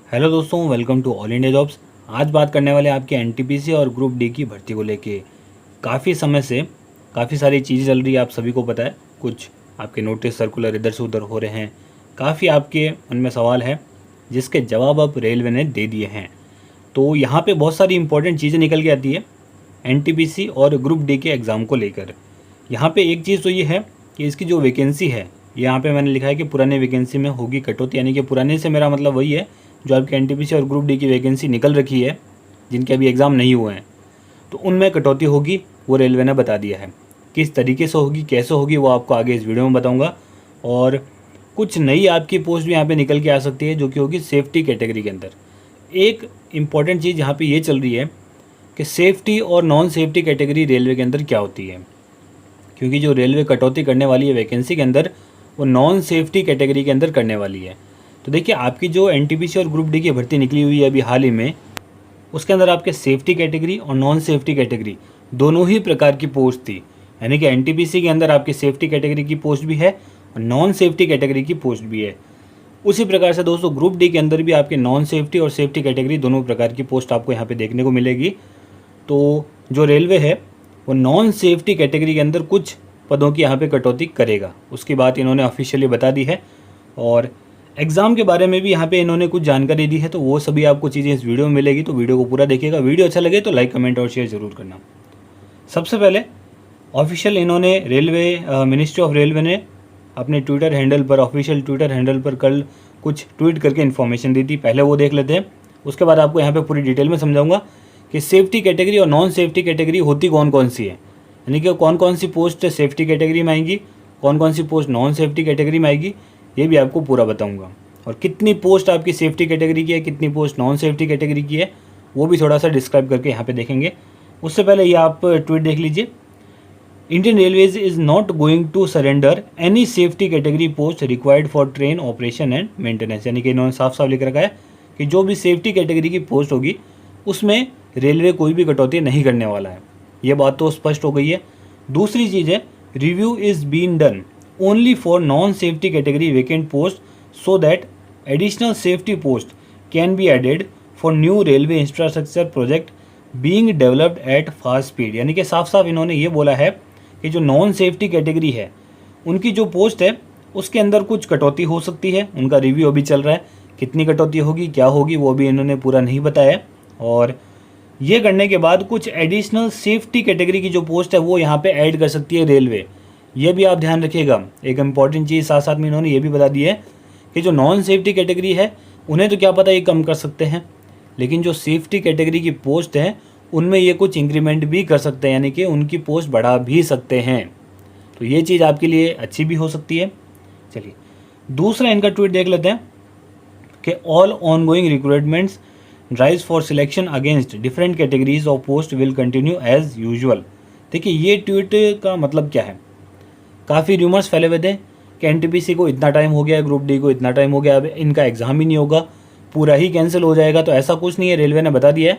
Hello दोस्तों, welcome to all India jobs. आज बात करने वाले आपके एनटीपीसी और ग्रुप डी की भर्ती को लेके। काफ़ी समय से काफ़ी सारी चीज़ें चल रही है, आप सभी को पता है। कुछ आपके नोटिस सर्कुलर इधर से उधर हो रहे हैं, काफ़ी आपके उनमें सवाल है जिसके जवाब अब रेलवे ने दे दिए हैं। तो यहाँ पे बहुत सारी इंपॉर्टेंट चीज़ें निकल के आती है एनटीपीसी और ग्रुप डी के एग्ज़ाम को लेकर। यहाँ पे एक चीज़ तो ये है कि इसकी जो वैकेंसी है, यहाँ पे मैंने लिखा है कि पुराने वैकेंसी में होगी कटौती, यानी कि पुराने से मेरा मतलब वही है जो आपके एनटीपीसी और ग्रुप डी की वैकेंसी निकल रखी है, जिनके अभी एग्ज़ाम नहीं हुए हैं, तो उनमें कटौती होगी। वो रेलवे ने बता दिया है। किस तरीके से होगी, कैसे होगी, वो आपको आगे इस वीडियो में बताऊंगा। और कुछ नई आपकी पोस्ट भी यहाँ पे निकल के आ सकती है, जो कि होगी सेफ्टी कैटेगरी के अंदर। एक इम्पॉर्टेंट चीज़ यहाँ पे ये चल रही है कि सेफ्टी और नॉन सेफ्टी कैटेगरी रेलवे के अंदर क्या होती है, क्योंकि जो रेलवे कटौती करने वाली है वैकेंसी के अंदर, वो नॉन सेफ्टी कैटेगरी के अंदर करने वाली है। तो देखिए, आपकी जो एनटीपीसी और ग्रुप डी की भर्ती निकली हुई है अभी हाल ही में, उसके अंदर आपके सेफ्टी कैटेगरी और नॉन सेफ्टी कैटेगरी दोनों ही प्रकार की पोस्ट थी। यानी कि एनटीपीसी के अंदर आपकी सेफ्टी कैटेगरी की पोस्ट भी है और नॉन सेफ्टी कैटेगरी की पोस्ट भी है। उसी प्रकार से दोस्तों ग्रुप डी के अंदर भी आपके नॉन सेफ्टी और सेफ्टी कैटेगरी दोनों प्रकार की पोस्ट आपको यहाँ पे देखने को मिलेगी। तो जो रेलवे है वो नॉन सेफ्टी कैटेगरी के अंदर कुछ पदों की यहाँ पे कटौती करेगा, उसकी बात इन्होंने ऑफिशियली बता दी है। और एग्ज़ाम के बारे में भी यहाँ पे इन्होंने कुछ जानकारी दी है, तो वो सभी आपको चीज़ें इस वीडियो में मिलेगी। तो वीडियो को पूरा देखिएगा। वीडियो अच्छा लगे तो लाइक, कमेंट और शेयर ज़रूर करना। सबसे पहले ऑफिशियल इन्होंने मिनिस्ट्री ऑफ रेलवे ने अपने ट्विटर हैंडल पर, ऑफिशियल ट्विटर हैंडल पर कल कुछ ट्वीट करके इन्फॉर्मेशन दी थी। पहले वो देख लेते हैं, उसके बाद आपको यहाँ पे पूरी डिटेल में समझाऊंगा कि सेफ्टी कैटेगरी और नॉन सेफ्टी कैटेगरी होती कौन कौन सी है, यानी कि कौन कौन सी पोस्ट सेफ्टी कैटेगरी में आएंगी, कौन कौन सी पोस्ट नॉन सेफ्टी कैटेगरी में आएगी, ये भी आपको पूरा बताऊंगा। और कितनी पोस्ट आपकी सेफ्टी कैटेगरी की है, कितनी पोस्ट नॉन सेफ्टी कैटेगरी की है, वो भी थोड़ा सा डिस्क्राइब करके यहाँ पे देखेंगे। उससे पहले ये आप ट्वीट देख लीजिए। Indian railways is not going to surrender any safety category post required for train operation and maintenance. यानी कि इन्होंने साफ साफ लिख रखा है कि जो भी सेफ्टी कैटेगरी की पोस्ट होगी उसमें रेलवे कोई भी कटौती नहीं करने वाला है। ये बात तो स्पष्ट हो गई है। दूसरी चीज़ है, review is been done only for non safety category vacant post so that additional safety post can be added for new railway infrastructure project being developed at fast speed. यानी कि साफ साफ इन्होंने ये बोला है कि जो नॉन सेफ्टी कैटेगरी है उनकी जो पोस्ट है उसके अंदर कुछ कटौती हो सकती है। उनका रिव्यू अभी चल रहा है, कितनी कटौती होगी, क्या होगी, वो भी इन्होंने पूरा नहीं बताया। और ये करने के बाद कुछ एडिशनल सेफ्टी कैटेगरी की जो पोस्ट है वो यहाँ पे ऐड कर सकती है रेलवे। ये भी आप ध्यान रखिएगा। एक इम्पॉर्टेंट चीज़ साथ साथ में इन्होंने ये भी बता दी है कि जो नॉन सेफ्टी कैटेगरी है उन्हें तो क्या पता ये कम कर सकते हैं, लेकिन जो सेफ्टी कैटेगरी की पोस्ट है उनमें ये कुछ इंक्रीमेंट भी कर सकते हैं, यानी कि उनकी पोस्ट बढ़ा भी सकते हैं। तो ये चीज़ आपके लिए अच्छी भी हो सकती है। चलिए दूसरा इनका ट्वीट देख लेते हैं कि all ongoing recruitments drives for selection against different categories of post will continue as usual. देखिए ये ट्वीट का मतलब क्या है, काफ़ी रूमर्स फैले हुए थे कि एनटीपीसी को इतना टाइम हो गया, ग्रुप डी को इतना टाइम हो गया, अब इनका एग्ज़ाम ही नहीं होगा, पूरा ही कैंसिल हो जाएगा। तो ऐसा कुछ नहीं है। रेलवे ने बता दिया है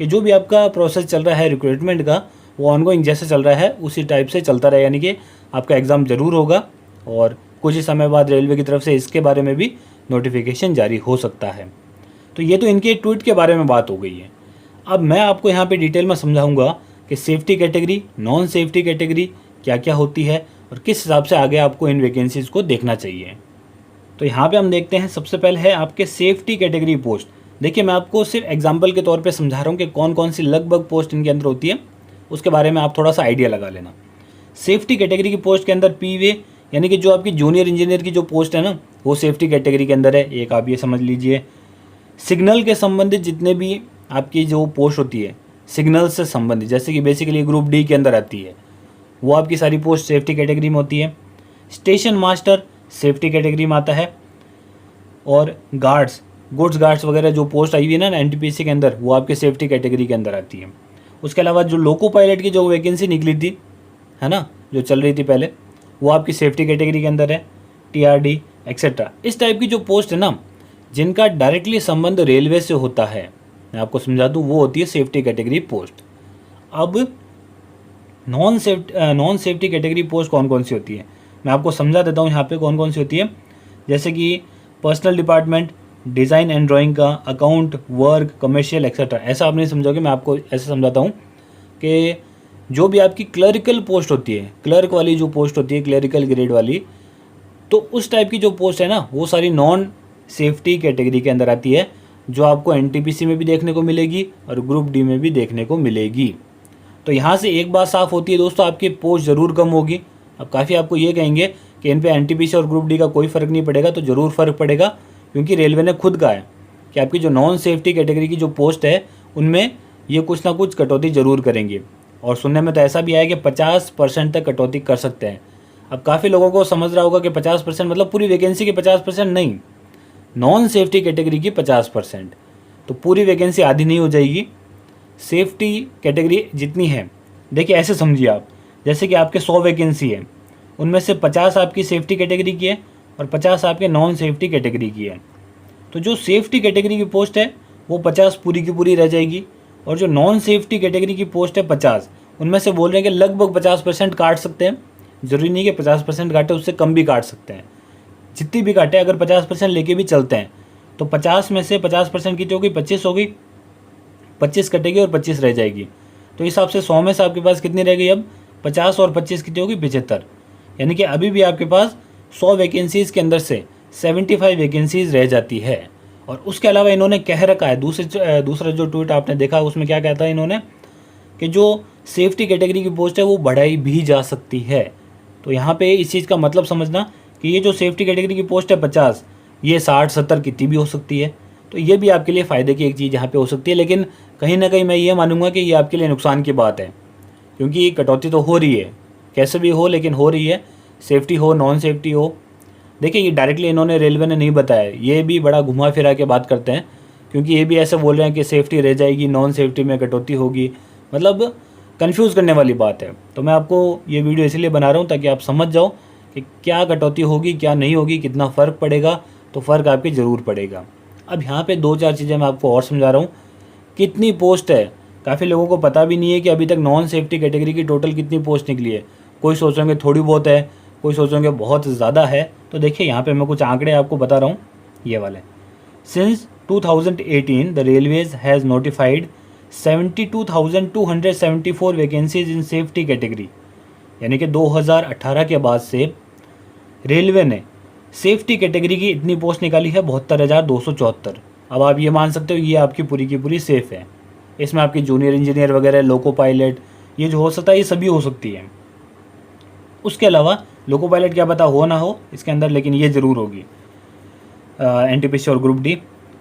कि जो भी आपका प्रोसेस चल रहा है रिक्रूटमेंट का, वो ऑनगोइंग जैसे चल रहा है उसी टाइप से चलता रहे, यानी कि आपका एग्ज़ाम ज़रूर होगा और कुछ ही समय बाद रेलवे की तरफ से इसके बारे में भी नोटिफिकेशन जारी हो सकता है। तो ये तो इनके ट्वीट के बारे में बात हो गई है। अब मैं आपको यहाँ पे डिटेल में समझाऊंगा कि safety category, non safety category क्या क्या होती है और किस हिसाब से आगे आपको इन वैकेंसीज़ को देखना चाहिए। तो यहाँ पे हम देखते हैं, सबसे पहले है आपके सेफ्टी कैटेगरी पोस्ट। देखिए मैं आपको सिर्फ एग्जाम्पल के तौर पे समझा रहा हूँ कि कौन कौन सी लगभग पोस्ट इनके अंदर होती है, उसके बारे में आप थोड़ा सा आइडिया लगा लेना। सेफ्टी कैटेगरी की पोस्ट के अंदर पीवे, यानी कि जो आपकी जूनियर इंजीनियर की जो पोस्ट है ना, वो सेफ्टी कैटेगरी के अंदर है। एक आप ये समझ लीजिए। सिग्नल के संबंधित जितने भी आपकी जो पोस्ट होती है सिग्नल से संबंधित, जैसे कि बेसिकली ग्रुप डी के अंदर आती है, वो आपकी सारी पोस्ट सेफ्टी कैटेगरी में होती है। स्टेशन मास्टर सेफ्टी कैटेगरी में आता है। और गार्ड्स, गुड्स गार्ड्स वगैरह जो पोस्ट आई हुई है ना एनटीपीसी के अंदर, वो आपके सेफ्टी कैटेगरी के अंदर आती है। उसके अलावा जो लोको पायलट की जो वैकेंसी निकली थी, है ना, जो चल रही थी पहले, वो आपकी सेफ्टी कैटेगरी के अंदर है। टीआरडी एक्सेट्रा, इस टाइप की जो पोस्ट है ना जिनका डायरेक्टली संबंध रेलवे से होता है, मैं आपको समझा दूँ, वो होती है सेफ्टी कैटेगरी पोस्ट। अब नॉन सेफ्टी कैटेगरी पोस्ट कौन कौन सी होती है, मैं आपको समझा देता हूँ यहाँ पे कौन कौन सी होती है। जैसे कि personal department, design and drawing का, अकाउंट, वर्क, कमर्शियल एक्सेट्रा। ऐसा आप नहीं समझोगे, मैं आपको ऐसे समझाता हूँ कि जो भी आपकी क्लरिकल पोस्ट होती है, क्लर्क वाली जो पोस्ट होती है, क्लरिकल ग्रेड वाली, तो उस टाइप की जो पोस्ट है ना, वो सारी नॉन सेफ्टी कैटेगरी के अंदर आती है, जो आपको एनटीपीसी में भी देखने को मिलेगी और ग्रुप डी में भी देखने को मिलेगी। तो यहाँ से एक बात साफ़ होती है दोस्तों, आपकी पोस्ट ज़रूर कम होगी। अब काफ़ी आपको ये कहेंगे कि इन पे एनटीपीसी और ग्रुप डी का कोई फ़र्क नहीं पड़ेगा, तो ज़रूर फ़र्क पड़ेगा, क्योंकि रेलवे ने खुद कहा है कि आपकी जो नॉन सेफ्टी कैटेगरी की जो पोस्ट है उनमें ये कुछ ना कुछ कटौती ज़रूर करेंगे। और सुनने में तो ऐसा भी आया कि 50% तक कटौती कर सकते हैं। अब काफ़ी लोगों को समझ रहा होगा कि 50% मतलब पूरी वैकेंसी की 50% नहीं, नॉन सेफ्टी कैटेगरी की 50%, तो पूरी वैकेंसी आधी नहीं हो जाएगी। सेफ्टी कैटेगरी जितनी है, देखिए ऐसे समझिए आप, जैसे कि आपके 100 वैकेंसी है, उनमें से 50 आपकी सेफ्टी कैटेगरी की है और 50 आपके नॉन सेफ्टी कैटेगरी की है। तो जो सेफ्टी कैटेगरी की पोस्ट है वो 50 पूरी की पूरी रह जाएगी, और जो नॉन सेफ्टी कैटेगरी की पोस्ट है 50, उनमें से बोल रहे हैं कि लगभग 50% काट सकते हैं। ज़रूरी नहीं कि 50% काटे, उससे कम भी काट सकते हैं। जितनी भी काटे, अगर 50% लेके भी चलते हैं तो 50 में से 50% कितनी होगी, 25 होगी, 25 कटेगी और 25 रह जाएगी। तो इस हिसाब से 100 में से आपके पास कितनी रह गई, अब 50 और 25 कितनी होगी, 75। यानी कि अभी भी आपके पास 100 वैकेंसीज़ के अंदर से 75 वैकेंसीज़ रह जाती है। और उसके अलावा इन्होंने कह रखा है, दूसरा जो ट्वीट आपने देखा उसमें क्या कहता है इन्होंने, कि जो सेफ्टी कैटेगरी की पोस्ट है वो बढ़ाई भी जा सकती है। तो यहाँ पे इस चीज़ का मतलब समझना कि ये जो सेफ्टी कैटेगरी की पोस्ट है 50, ये 60-70 कितनी भी हो सकती है। तो ये भी आपके लिए फ़ायदे की एक चीज़ यहाँ पे हो सकती है। लेकिन कहीं ना कहीं मैं ये मानूंगा कि ये आपके लिए नुकसान की बात है, क्योंकि कटौती तो हो रही है, कैसे भी हो लेकिन हो रही है, सेफ्टी हो नॉन सेफ्टी हो। देखिए ये डायरेक्टली इन्होंने, रेलवे ने नहीं बताया, ये भी बड़ा घुमा फिरा के बात करते हैं, क्योंकि ये भी ऐसे बोल रहे हैं कि सेफ्टी रह जाएगी, नॉन सेफ्टी में कटौती होगी, मतलब कंफ्यूज करने वाली बात है। तो मैं आपको ये वीडियो इसलिए बना रहा हूँ ताकि आप समझ जाओ कि क्या कटौती होगी, क्या नहीं होगी, कितना फ़र्क पड़ेगा। तो फ़र्क आपके ज़रूर पड़ेगा। अब यहाँ पे 2-4 चीज़ें मैं आपको और समझा रहा हूँ। कितनी पोस्ट है, काफ़ी लोगों को पता भी नहीं है कि अभी तक नॉन सेफ्टी कैटेगरी की टोटल कितनी पोस्ट निकली है। कोई सोचेंगे थोड़ी बहुत है, कोई सोचेंगे बहुत ज़्यादा है। तो देखिए यहाँ पे मैं कुछ आंकड़े आपको बता रहा हूँ, ये वाले। Since 2018 the railways has notified 72,274 vacancies in safety category. यानी कि 2018 के बाद से रेलवे ने सेफ्टी कैटेगरी की इतनी पोस्ट निकाली है, 72,274। अब आप ये मान सकते हो ये आपकी पूरी की पूरी सेफ है। इसमें आपकी जूनियर इंजीनियर वगैरह, लोको पायलट, ये जो हो सकता है ये सभी हो सकती है। उसके अलावा लोको पायलट क्या पता हो ना हो इसके अंदर, लेकिन ये ज़रूर होगी एनटीपीसी और ग्रुप डी।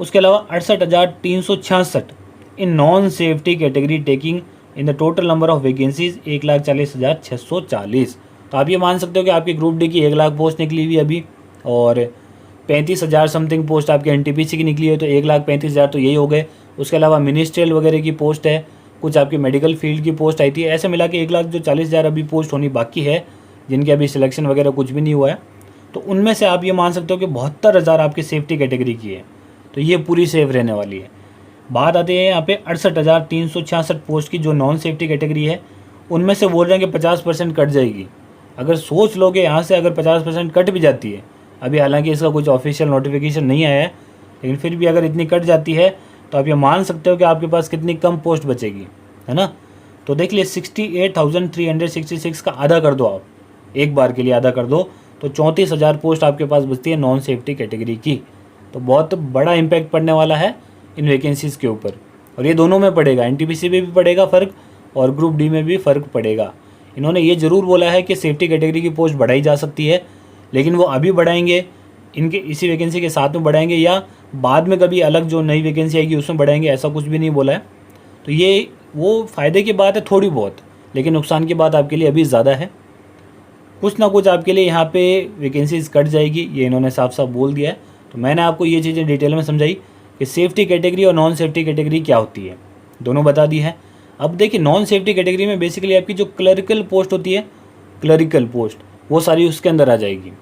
उसके अलावा 68,366 in non safety category taking in the total number of vacancies 1,40,640। तो आप ये मान सकते हो कि आपकी ग्रुप डी की 1 लाख पोस्ट निकली हुई अभी, और 35,000 समथिंग पोस्ट आपके एनटीपीसी की निकली है, तो 1,35,000 तो यही हो गए। उसके अलावा मिनिस्ट्रियल वगैरह की पोस्ट है, कुछ आपकी मेडिकल फील्ड की पोस्ट आई थी, ऐसे मिला के 1,40,000 अभी पोस्ट होनी बाकी है, जिनके अभी सिलेक्शन वगैरह कुछ भी नहीं हुआ है। तो उनमें से आप ये मान सकते हो कि 72,000 आपकी सेफ्टी कैटेगरी की है, तो ये पूरी सेफ रहने वाली है। बात आती है यहाँ पे 68,366 पोस्ट की जो नॉन सेफ्टी कैटेगरी है, उनमें से बोल रहे हैं कि 50% कट जाएगी। अगर सोच लोगे यहाँ से, अगर 50% कट भी जाती है, अभी हालांकि इसका कुछ ऑफिशियल नोटिफिकेशन नहीं आया है, लेकिन फिर भी अगर इतनी कट जाती है तो आप ये मान सकते हो कि आपके पास कितनी कम पोस्ट बचेगी, है ना। तो देख लिए 68,366 का आधा कर दो आप, एक बार के लिए आधा कर दो, तो 34,000 पोस्ट आपके पास बचती है नॉन सेफ्टी कैटेगरी की। तो बहुत बड़ा इम्पैक्ट पड़ने वाला है इन वैकेंसीज़ के ऊपर, और ये दोनों में पड़ेगा, एनटीपीसी में भी पड़ेगा फ़र्क और ग्रुप डी में भी फ़र्क पड़ेगा। इन्होंने ये ज़रूर बोला है कि सेफ्टी कैटेगरी की पोस्ट बढ़ाई जा सकती है, लेकिन वो अभी बढ़ाएंगे, इनके इसी वैकेंसी के साथ में बढ़ाएंगे, या बाद में कभी अलग जो नई वैकेंसी आएगी उसमें बढ़ाएंगे, ऐसा कुछ भी नहीं बोला है। तो ये वो फ़ायदे की बात है थोड़ी बहुत, लेकिन नुकसान की बात आपके लिए अभी ज़्यादा है। कुछ ना कुछ आपके लिए यहाँ पे वैकेंसीज कट जाएगी, ये इन्होंने साफ साफ बोल दिया है। तो मैंने आपको ये चीज़ें डिटेल में समझाई कि सेफ्टी कैटेगरी और नॉन सेफ्टी कैटेगरी क्या होती है, दोनों बता दी है। अब देखिए नॉन सेफ्टी कैटेगरी में बेसिकली आपकी जो क्लरिकल पोस्ट होती है, क्लरिकल पोस्ट, वो सारी उसके अंदर आ जाएगी,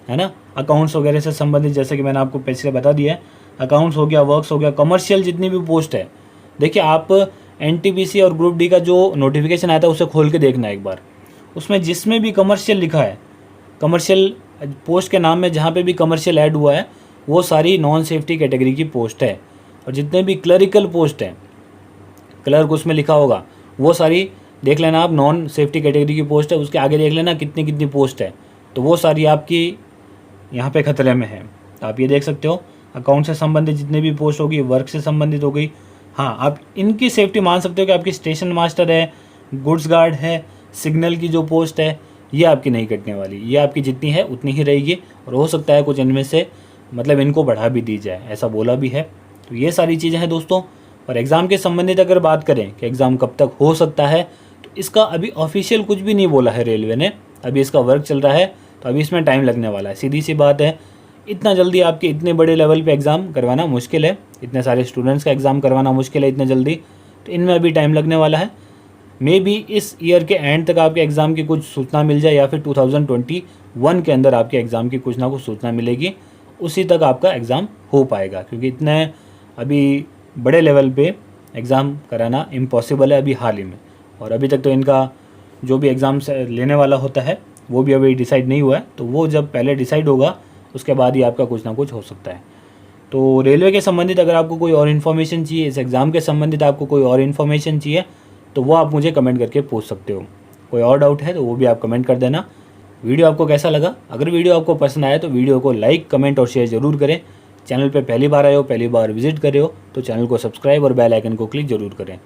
है ना। अकाउंट्स वगैरह से संबंधित, जैसे कि मैंने आपको पहले बता दिया है, अकाउंट्स हो गया, वर्क्स हो गया, कमर्शियल जितनी भी पोस्ट है। देखिए आप एनटीपीसी और ग्रुप डी का जो नोटिफिकेशन आया था उसे खोल के देखना एक बार, उसमें जिसमें भी कमर्शियल लिखा है, कमर्शियल पोस्ट के नाम में जहाँ पे भी कमर्शियल ऐड हुआ है, वो सारी नॉन सेफ्टी कैटेगरी की पोस्ट है। और जितने भी क्लरिकल पोस्ट हैं, क्लर्क उसमें लिखा होगा, वो सारी देख लेना आप, नॉन सेफ्टी कैटेगरी की पोस्ट है। उसके आगे देख लेना कितनी कितनी पोस्ट है, तो वो सारी आपकी यहाँ पे खतरे में है। तो आप ये देख सकते हो, अकाउंट से संबंधित जितने भी पोस्ट होगी, वर्क से संबंधित हो गई, हाँ आप इनकी सेफ्टी मान सकते हो कि आपकी स्टेशन मास्टर है, गुड्स गार्ड है, सिग्नल की जो पोस्ट है, ये आपकी नहीं कटने वाली, ये आपकी जितनी है उतनी ही रहेगी। और हो सकता है कुछ इनमें से मतलब इनको बढ़ा भी दी जाए, ऐसा बोला भी है। तो ये सारी चीज़ें हैं दोस्तों। और एग्ज़ाम के संबंधित अगर बात करें कि एग्ज़ाम कब तक हो सकता है, तो इसका अभी ऑफिशियल कुछ भी नहीं बोला है रेलवे ने, अभी इसका वर्क चल रहा है, तो अभी इसमें टाइम लगने वाला है। सीधी सी बात है, इतना जल्दी आपके इतने बड़े लेवल पे एग्ज़ाम करवाना मुश्किल है, इतने सारे स्टूडेंट्स का एग्ज़ाम करवाना मुश्किल है इतने जल्दी, तो इनमें अभी टाइम लगने वाला है। मे बी इस ईयर के एंड तक आपके एग्ज़ाम की कुछ सूचना मिल जाए, या फिर 2021 के अंदर आपके एग्ज़ाम की कुछ ना कुछ सूचना मिलेगी, उसी तक आपका एग्ज़ाम हो पाएगा। क्योंकि इतने अभी बड़े लेवल पे एग्ज़ाम कराना इम्पॉसिबल है अभी हाल ही में। और अभी तक तो इनका जो भी एग्ज़ाम लेने वाला होता है वो भी अभी डिसाइड नहीं हुआ है, तो वो जब पहले डिसाइड होगा उसके बाद ही आपका कुछ ना कुछ हो सकता है। तो रेलवे के संबंधित अगर आपको कोई और इन्फॉर्मेशन चाहिए, इस एग्ज़ाम के संबंधित आपको कोई और इन्फॉर्मेशन चाहिए, तो वो आप मुझे कमेंट करके पूछ सकते हो। कोई और डाउट है तो वो भी आप कमेंट कर देना। वीडियो आपको कैसा लगा? अगर वीडियो आपको पसंद आया तो वीडियो को लाइक, कमेंट और शेयर ज़रूर करें। चैनल पे पहली बार आए हो, पहली बार विजिट करे हो, तो चैनल को सब्सक्राइब और बेल आइकन को क्लिक ज़रूर करें।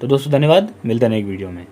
तो दोस्तों धन्यवाद, मिलते हैं एक वीडियो में।